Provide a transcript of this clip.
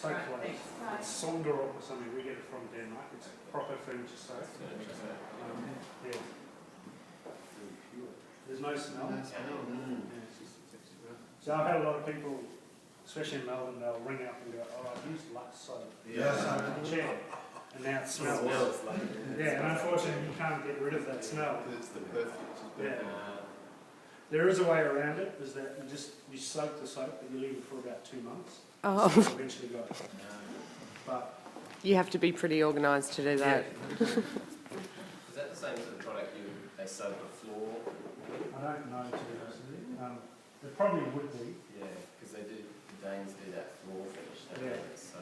soap flakes. It's Sonderop or something. We get it from Denmark. It's proper furniture soap. Yeah. There's no smell. Yeah, so I've had a lot of people, especially in Melbourne, they'll ring up and go, "Oh, I've used Lux soap." Yeah. Chair, and now it smells. Yeah, and unfortunately you can't get rid of that smell. It's the perfume. Yeah. There is a way around it, is that you soak the soap, but you leave it for about 2 months. Oh. So it'll eventually go. But You have to be pretty organised to do that. Is that the same sort of product they soap the floor? I don't know, to be honest with you. It probably would be. Yeah, because the Danes do that floor finish. Yeah. So